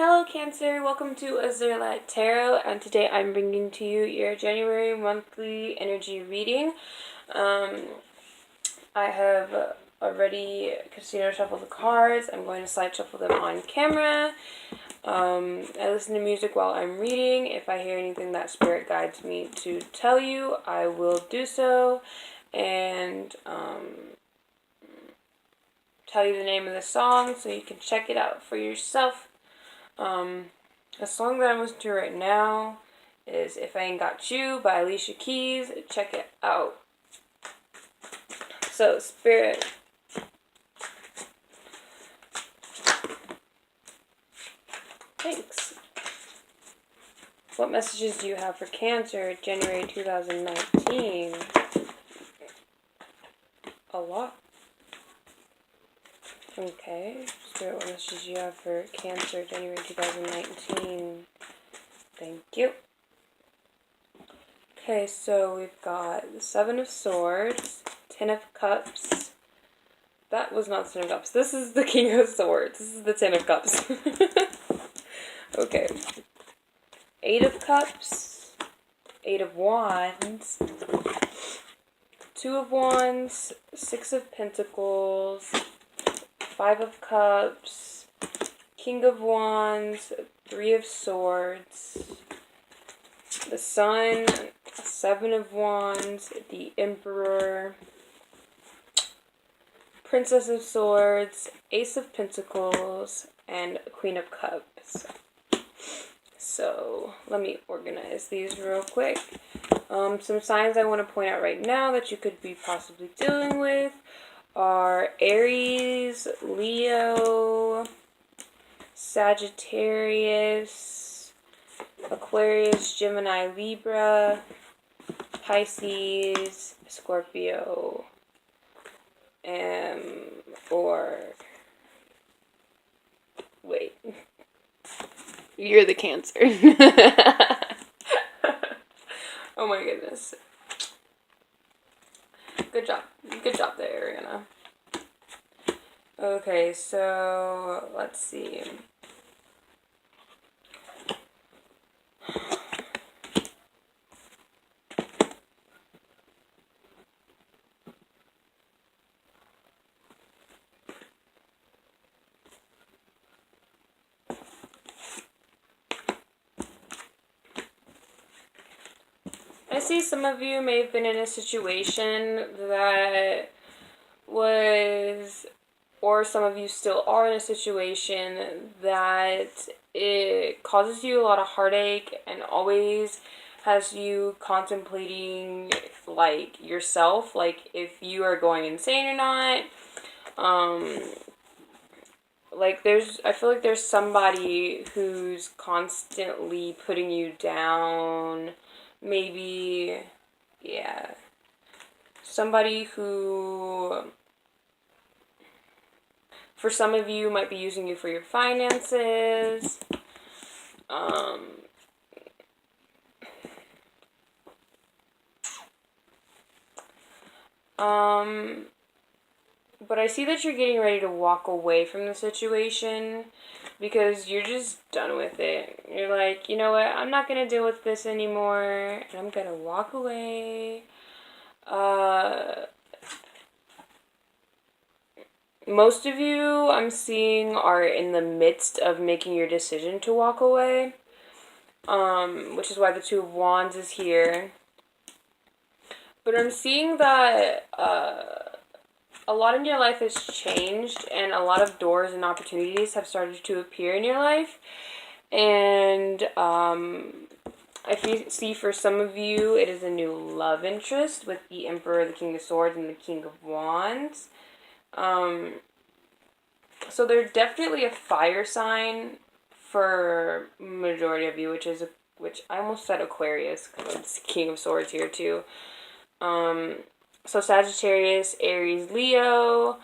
Hello Cancer, welcome to Azure Light Tarot, and today I'm bringing to you your January monthly energy reading. I have already casino shuffled the cards. I'm going to slide shuffle them on camera. I listen to music while I'm reading. If I hear anything that spirit guides me to tell you, I will do so, and tell you the name of the song so you can check it out for yourself. The song that I'm listening to right now is If I Ain't Got You by Alicia Keys. Check it out. So, Spirit. Thanks. What messages do you have for Cancer, January 2019? A lot. Okay. Spirit, what messages do you have for Cancer, January 2019? Thank you. Okay, so we've got the Seven of Swords, Ten of Cups. That was not the Ten of Cups. This is the King of Swords. This is the Ten of Cups. Okay. Eight of Cups, Eight of Wands, Two of Wands, Six of Pentacles, Five of Cups, King of Wands, Three of Swords, the Sun, Seven of Wands, the Emperor, Princess of Swords, Ace of Pentacles, and Queen of Cups. So, let me organize these real quick. Some signs I want to point out right now that you could be possibly dealing with are Aries, Leo, Sagittarius, Aquarius, Gemini, Libra, Pisces, Scorpio, wait, you're the Cancer. Oh my goodness. Good job there, Ariana. Okay, so let's see. I see some of you may have been in a situation that was, or some of you still are in a situation that it causes you a lot of heartache and always has you contemplating, like, yourself, like, if you are going insane or not. I feel like there's somebody who's constantly putting you down. Maybe, yeah, somebody who, for some of you, might be using you for your finances. But I see that you're getting ready to walk away from the situation because you're just done with it. You're like, you know what, I'm not going to deal with this anymore, and I'm going to walk away. Most of you, I'm seeing, are in the midst of making your decision to walk away, which is why the Two of Wands is here. But I'm seeing that a lot in your life has changed, and a lot of doors and opportunities have started to appear in your life. And I see for some of you, it is a new love interest with the Emperor, the King of Swords, and the King of Wands. So they're definitely a fire sign for majority of you, which I almost said Aquarius because it's King of Swords here too. So Sagittarius, Aries, Leo.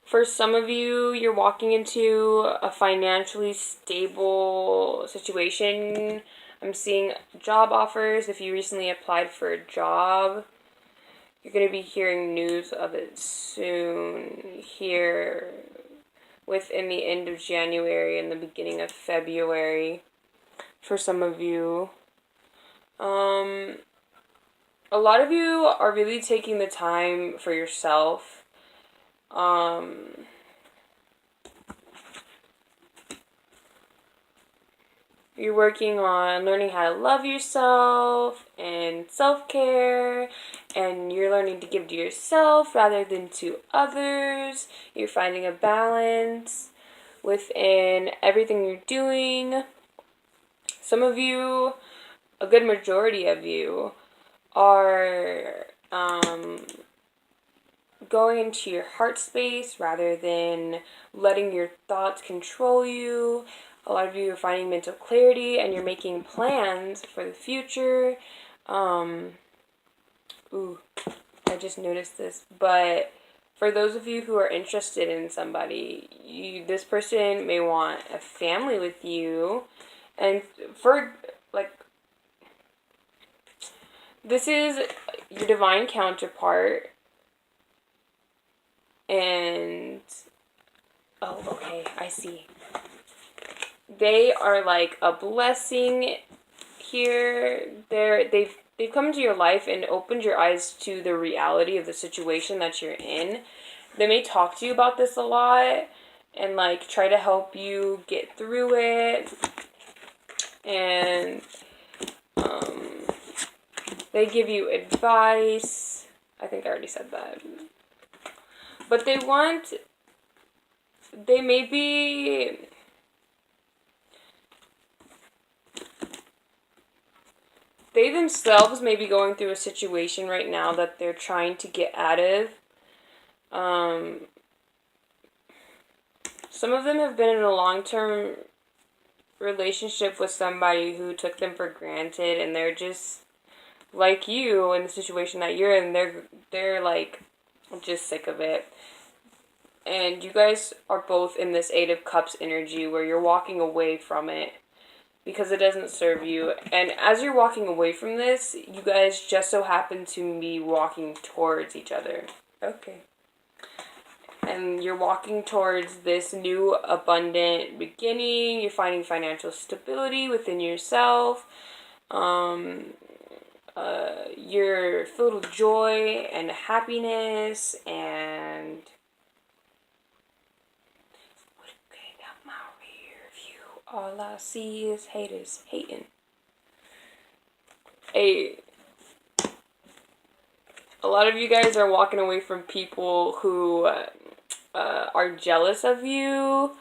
For some of you, you're walking into a financially stable situation. I'm seeing job offers. If you recently applied for a job, you're going to be hearing news of it soon here within the end of January and the beginning of February for some of you. A lot of you are really taking the time for yourself. You're working on learning how to love yourself and self-care, and you're learning to give to yourself rather than to others. You're finding a balance within everything you're doing. Some of you, a good majority of you, are going into your heart space rather than letting your thoughts control you. A lot of you are finding mental clarity and you're making plans for the future. I just noticed this, but for those of you who are interested in somebody, this person may want a family with you, and for this is your divine counterpart, and okay, I see. They are like a blessing here. They've come into your life and opened your eyes to the reality of the situation that you're in. They may talk to you about this a lot and like try to help you get through it. And they give you advice. I think I already said that. But they themselves may be going through a situation right now that they're trying to get out of. Some of them have been in a long-term relationship with somebody who took them for granted, and they're just like you in the situation that you're in. They're like just sick of it. And you guys are both in this Eight of Cups energy where you're walking away from it because it doesn't serve you. And as you're walking away from this, you guys just so happen to be walking towards each other. Okay. And you're walking towards this new abundant beginning. You're finding financial stability within yourself. You're filled with joy and happiness, and looking out my rear view, all I see is haters hating. A lot of you guys are walking away from people who are jealous of you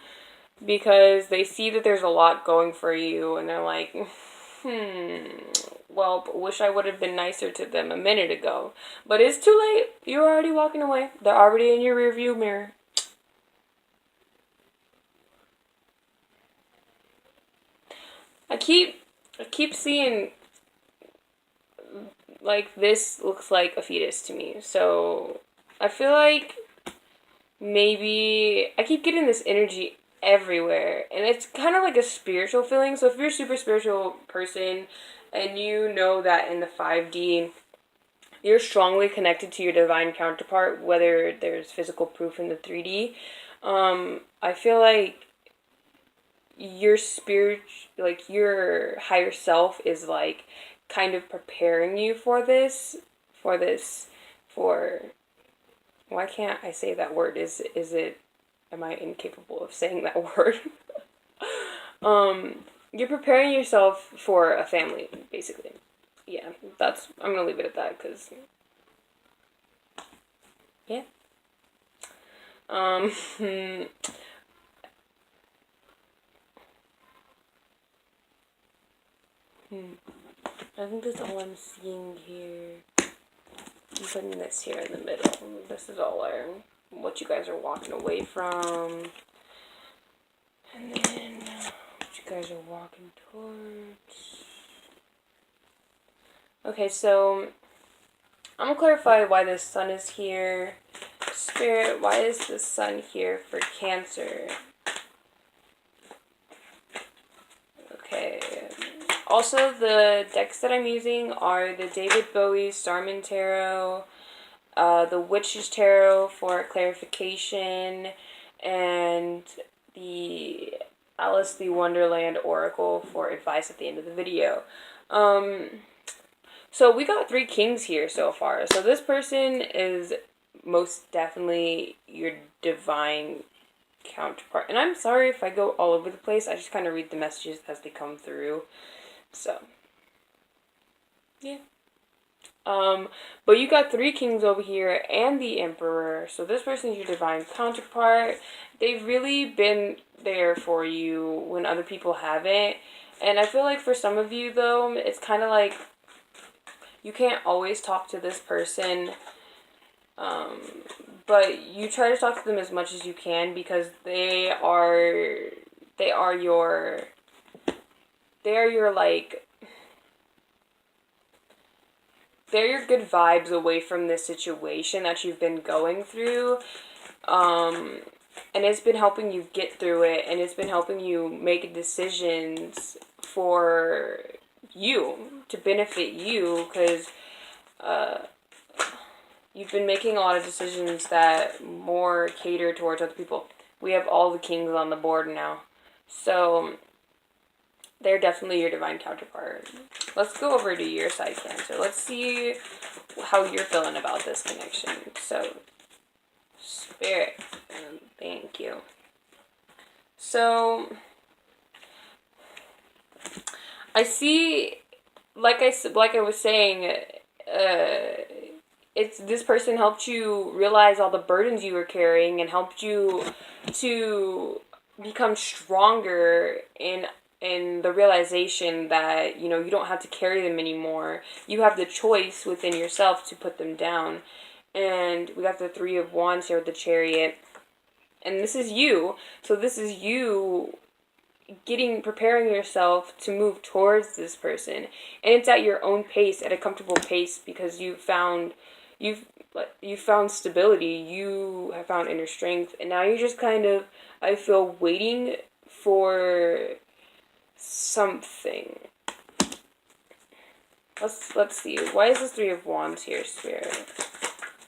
because they see that there's a lot going for you, and they're like, well, wish I would have been nicer to them a minute ago. But it's too late. You're already walking away. They're already in your rearview mirror. I keep seeing, like, this looks like a fetus to me. So I feel like maybe I keep getting this energy everywhere, and it's kind of like a spiritual feeling. So if you're a super spiritual person and you know that in the 5D you're strongly connected to your divine counterpart, whether there's physical proof in the 3D, I feel like your your higher self is like kind of preparing you for this, why can't I say that word? Am I incapable of saying that word? You're preparing yourself for a family, basically. Yeah, I'm gonna leave it at that, because, yeah. I think that's all I'm seeing here. I'm putting this here in the middle. This is all what you guys are walking away from. And then what you guys are walking towards. Okay, so I'm going to clarify why this sun is here. Spirit, why is the sun here for Cancer? Okay. Also, the decks that I'm using are the David Bowie Starman Tarot, the Witch's Tarot for clarification, and the Alice the Wonderland Oracle for advice at the end of the video. So we got 3 kings here so far. So this person is most definitely your divine counterpart. And I'm sorry if I go all over the place. I just kind of read the messages as they come through. So, yeah. But you got 3 kings over here and the emperor. So this person is your divine counterpart. They've really been there for you when other people haven't. And I feel like for some of you, though, it's kind of like you can't always talk to this person. But you try to talk to them as much as you can because they are your like, they're your good vibes away from this situation that you've been going through. And it's been helping you get through it, and it's been helping you make decisions for you, to benefit you, because you've been making a lot of decisions that more cater towards other people. We have all the kings on the board now. So they're definitely your divine counterpart. Let's go over to your side, Cancer. Let's see how you're feeling about this connection. So, Spirit, thank you. So, I see, like I was saying, it's this person helped you realize all the burdens you were carrying and helped you to become stronger in the realization that, you know, you don't have to carry them anymore. You have the choice within yourself to put them down. And we got the 3 of Wands here with the Chariot. And this is you. So this is you preparing yourself to move towards this person. And it's at your own pace, at a comfortable pace, because you've found stability, you have found inner strength, and now you're just kind of, I feel, waiting for something. Let's see. Why is this 3 of Wands here, Spirit?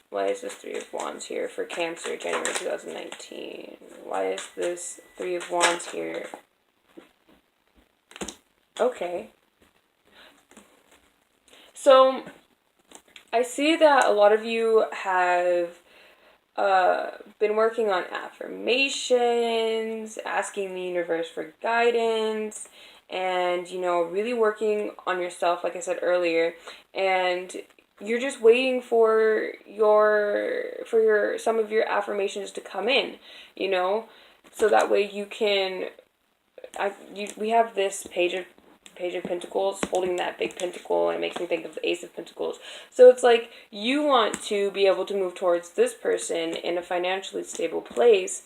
Why is this 3 of Wands here for Cancer, January 2019? Why is this 3 of Wands here? Okay. So, I see that a lot of you have been working on affirmations, asking the universe for guidance, and, you know, really working on yourself, like I said earlier, and you're just waiting for some of your affirmations to come in, you know, so that way you can, we have this Page of Pentacles holding that big pentacle, and it makes me think of the Ace of Pentacles. So it's like you want to be able to move towards this person in a financially stable place,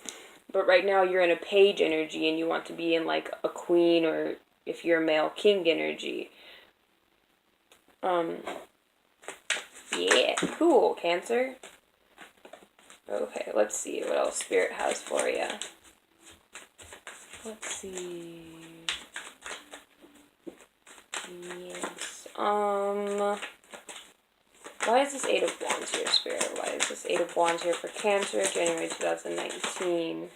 but right now you're in a page energy and you want to be in like a queen, or if you're a male, king energy. Yeah, cool, Cancer. Okay, let's see what else Spirit has for you. Let's see. Yes. Why is this 8 of Wands here, Spirit? Why is this 8 of Wands here for Cancer, January 2019?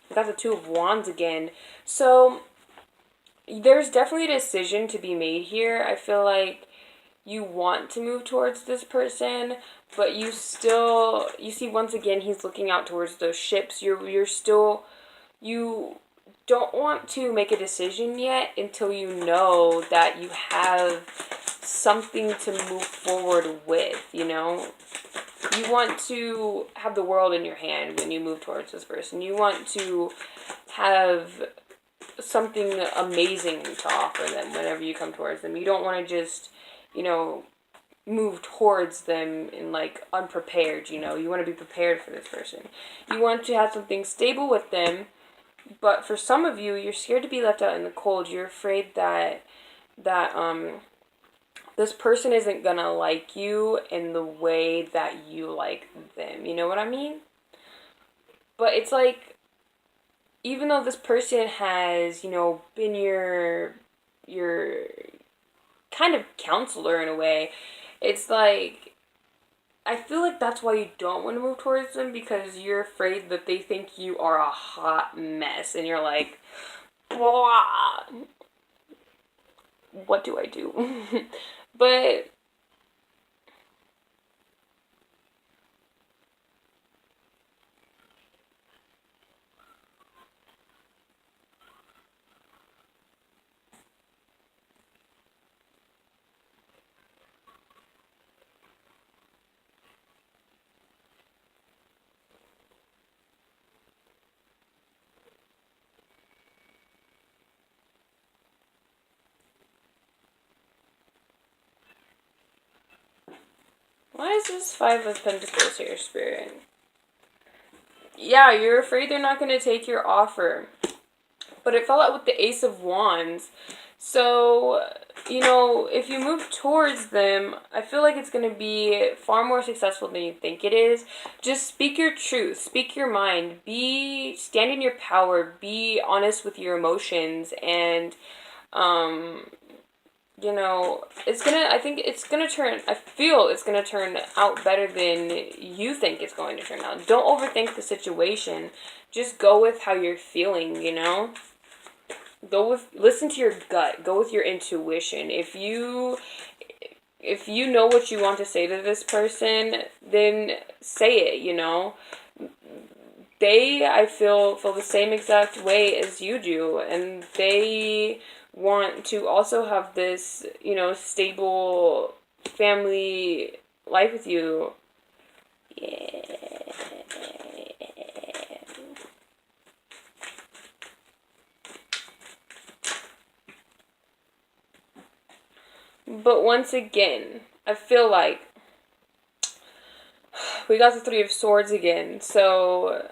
We got the 2 of Wands again. So, there's definitely a decision to be made here. I feel like you want to move towards this person, but you see once again, he's looking out towards those ships. You don't want to make a decision yet until you know that you have something to move forward with, you know? You want to have the world in your hand when you move towards this person. You want to have something amazing to offer them whenever you come towards them. You don't want to just, you know, move towards them in like unprepared, you know? You want to be prepared for this person. You want to have something stable with them. But for some of you, you're scared to be left out in the cold. You're afraid that this person isn't gonna like you in the way that you like them. You know what I mean? But it's like even though this person has, been your kind of counselor in a way, it's like, I feel like that's why you don't want to move towards them, because you're afraid that they think you are a hot mess and you're like, blah, what do I do? But why is this Five of Pentacles here, Spirit? Yeah, you're afraid they're not going to take your offer. But it fell out with the Ace of Wands. So, if you move towards them, I feel like it's going to be far more successful than you think it is. Just speak your truth. Speak your mind. Stand in your power. Be honest with your emotions. And, I feel it's gonna turn out better than you think it's going to turn out. Don't overthink the situation. Just go with how you're feeling, listen to your gut. Go with your intuition. If you know what you want to say to this person, then say it, They, I feel the same exact way as you do, and they want to also have this, stable family life with you. Yeah. But once again, I feel like we got the Three of Swords again. So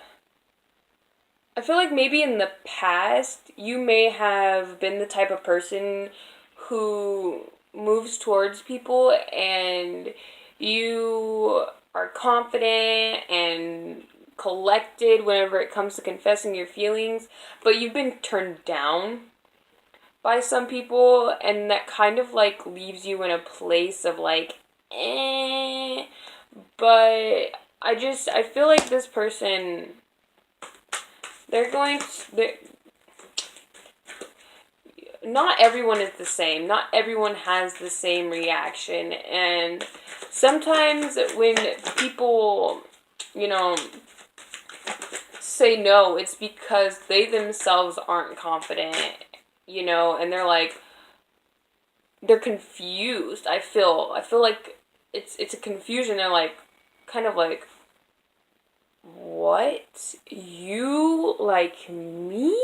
I feel like maybe in the past you may have been the type of person who moves towards people and you are confident and collected whenever it comes to confessing your feelings, but you've been turned down by some people, and that kind of like leaves you in a place of like, eh. But I feel like this person, they're not everyone is the same. Not everyone has the same reaction. And sometimes when people, say no, it's because they themselves aren't confident, and they're confused. I feel like it's a confusion. They're like, kind of like, what? You like me?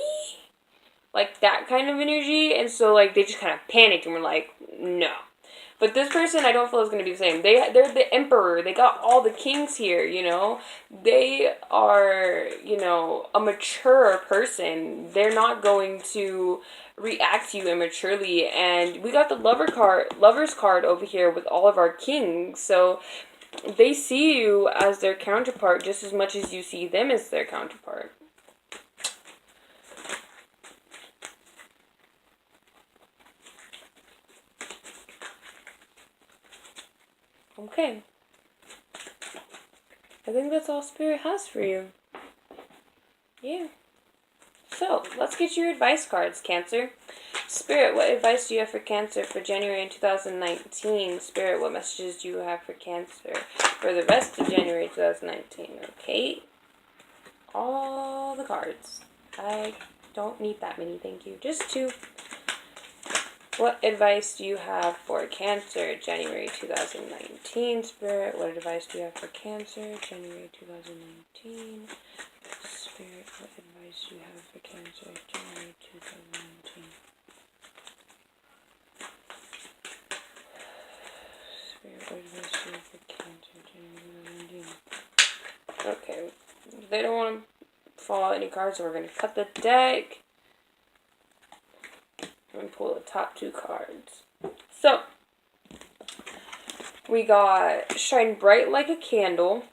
Like that kind of energy. And so like they just kind of panicked and were like, no. But this person, I don't feel is going to be the same. They're the emperor. They got all the kings here, They are, a mature person. They're not going to react to you immaturely. And we got the lover's card over here with all of our kings. So they see you as their counterpart just as much as you see them as their counterpart. Okay. I think that's all Spirit has for you. Yeah. So, let's get your advice cards, Cancer. Spirit, what advice do you have for Cancer for January in 2019? Spirit, what messages do you have for Cancer for the rest of January 2019? Okay. All the cards. I don't need that many, thank you. Just two. What advice do you have for Cancer, January 2019? Spirit, what advice do you have for Cancer, January 2019? Spirit, what advice do you have for Cancer, January 2019? Spirit, what advice do you have for Cancer, January 2019? Okay, they don't want to fall out any cards, so we're going to cut the deck and pull the top two cards. So, we got Shine Bright Like a Candle,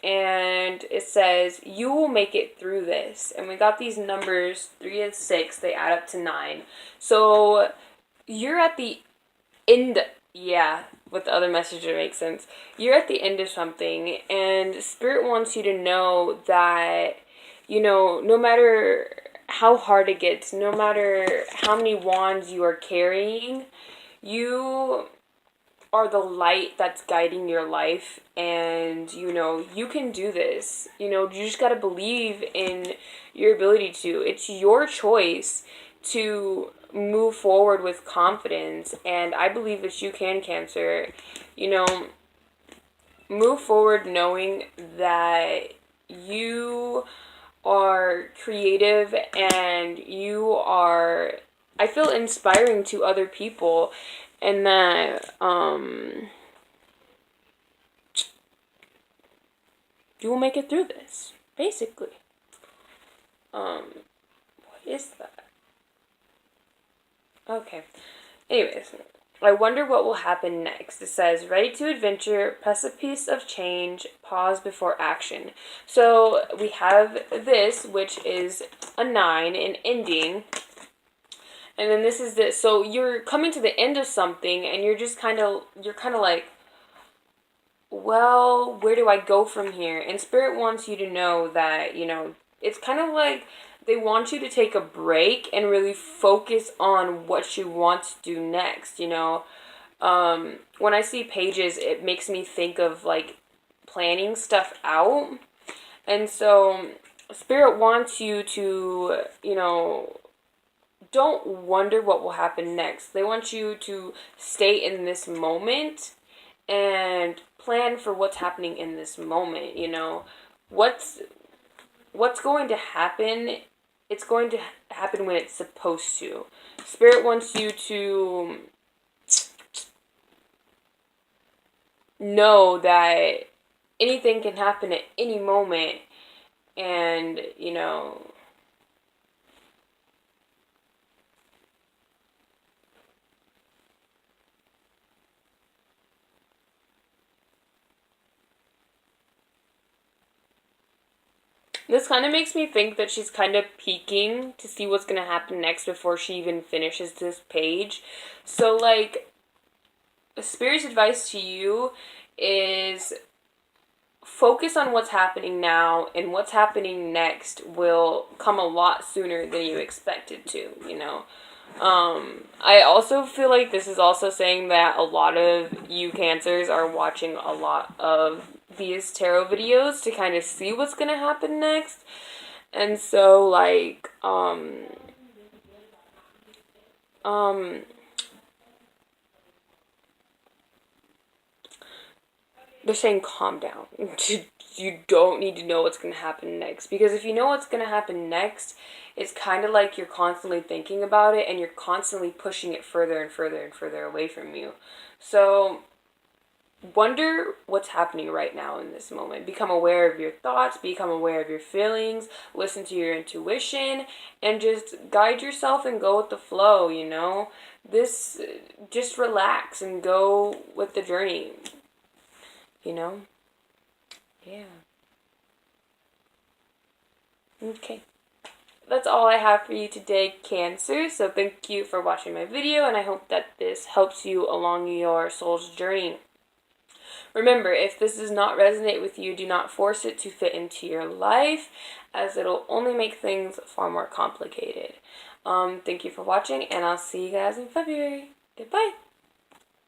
and it says, you will make it through this. And we got these numbers, 3 and 6, they add up to 9. So you're at the end, yeah, with the other message, it makes sense. You're at the end of something, and Spirit wants you to know that, no matter how hard it gets, no matter how many wands you are carrying, you are the light that's guiding your life, and you can do this. You just got to believe in your ability to. It's your choice to move forward with confidence, and I believe that you can, Cancer. Move forward knowing that you are creative, and I feel inspiring to other people, and that you will make it through this, basically. What is that? Okay. Anyways, I wonder what will happen next. It says, ready to adventure, precipice of change, pause before action. So we have this, which is a 9, an ending. And then this is this. So you're coming to the end of something, and you're kind of like, well, where do I go from here? And Spirit wants you to know that, it's kind of like they want you to take a break and really focus on what you want to do next, When I see pages, it makes me think of, like, planning stuff out. And so Spirit wants you to, don't wonder what will happen next. They want you to stay in this moment and plan for what's happening in this moment. What's going to happen. It's going to happen when it's supposed to. Spirit wants you to know that anything can happen at any moment, and this kind of makes me think that she's kind of peeking to see what's going to happen next before she even finishes this page. So, like, Spirit's advice to you is focus on what's happening now, and what's happening next will come a lot sooner than you expected to, I also feel like this is also saying that a lot of you Cancers are watching a lot of these tarot videos to kind of see what's going to happen next. And so, like, they're saying calm down. You don't need to know what's going to happen next. Because if you know what's going to happen next, it's kind of like you're constantly thinking about it, and you're constantly pushing it further and further and further away from you. So wonder what's happening right now in this moment. Become aware of your thoughts, become aware of your feelings, listen to your intuition, and just guide yourself and go with the flow, just relax and go with the journey, Yeah. Okay. That's all I have for you today, Cancer. So thank you for watching my video, and I hope that this helps you along your soul's journey. Remember, if this does not resonate with you, do not force it to fit into your life, as it'll only make things far more complicated. Thank you for watching, and I'll see you guys in February. Goodbye.